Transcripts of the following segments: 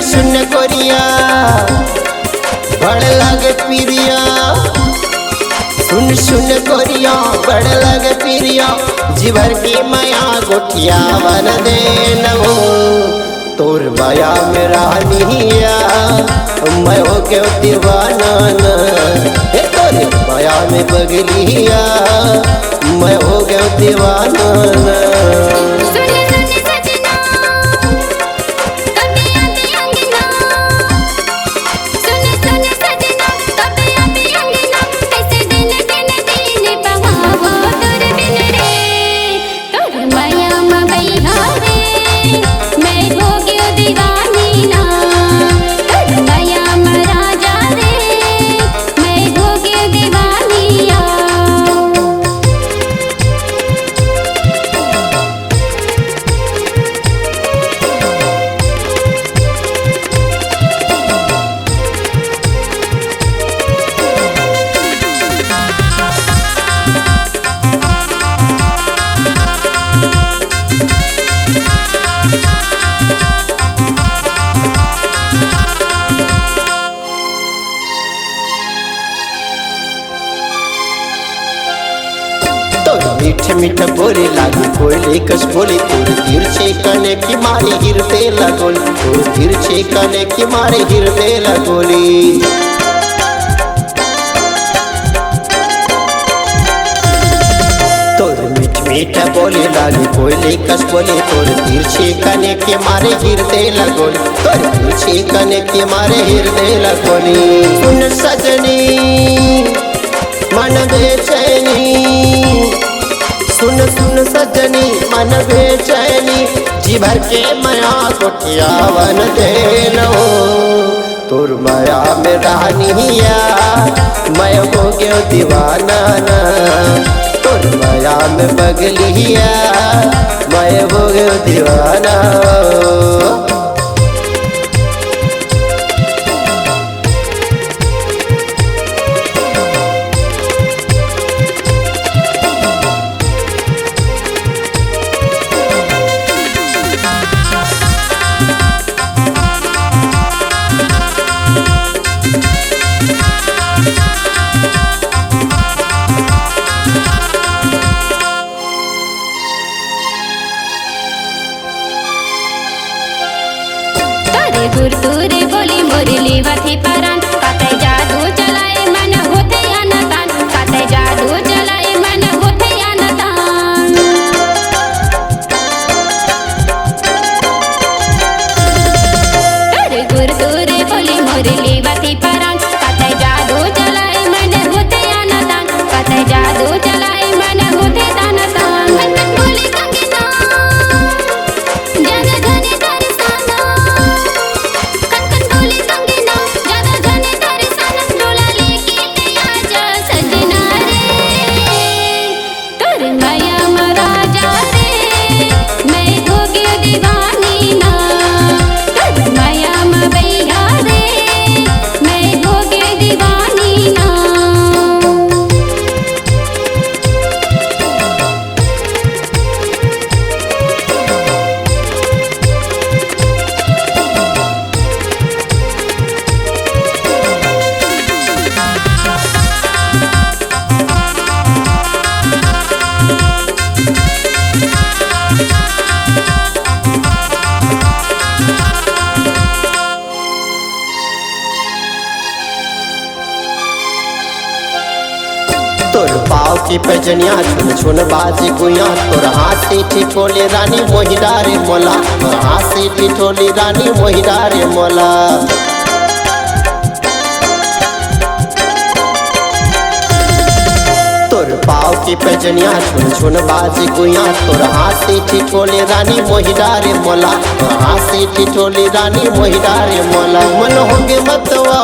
सुन गोरिया बड़ लगे पिरिया, सुन गोरिया बड़ लगे पिरिया, जीवर की माया गोठिया बन दे नो तोर माया में रानिया, मैं हो के दीवाना हे तोर माया में बगलिया, मैं हो गया दीवाना। मीठ मीठ बोले लागू कोयले कस बोले, तोर तिरछे कने की मारे हिरते लगोली, तोर तिरछे कने की मारे हिरते लगोली। तोर मीठ मीठ बोले लागू कोयले कस बोले, तोर तिरछे कने के मारे हिरते लगोली, तोर तिरछे कने के मारे हिरते लगोली। सुन सजनी मन बेचैनी, सुन सजनी मन बेचैनी, जी भर के माया गोठिया बन दे नो तोर माया में रानिया, मैं हो गया दीवाना तोर माया में बगलिया, मैं हो गया दीवाना। गुरतुरे बोली मुरली वथी परान, काते जादू चलाए मन होते अनदान, काते जादू चलाए मन होते अनदान। गुरतुरे बोली मुरली वथी परान, काते जादू चलाए मन होते अनदान, काते जादू चलाए मन होते अनदान। बोली कंगना जग घने दर्शना, तोर पाव की पैजनिया छुन छुन बाजी गुया, तोर हाथी ठिठोली रानी मोहिदारे मोला, तोर हाथी ठिठोली रानी मोहिदारे मोला। तोर पाव की पैजनिया छुन छुन बाजी गुया, तोर हाथी ठिठोली रानी मोहिदारे मोला, तोर हाथी ठिठोली रानी मोहिदारे मोला। मन होंगे मतवा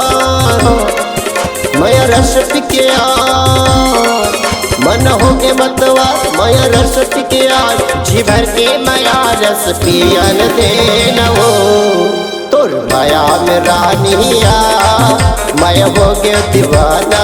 मैं रस पिकिया, मन होगे मतवा मैं रस पिकिया, जी भर के माया रस पियन दे नो तोर माया में रानिया, मैं हो गया दीवाना।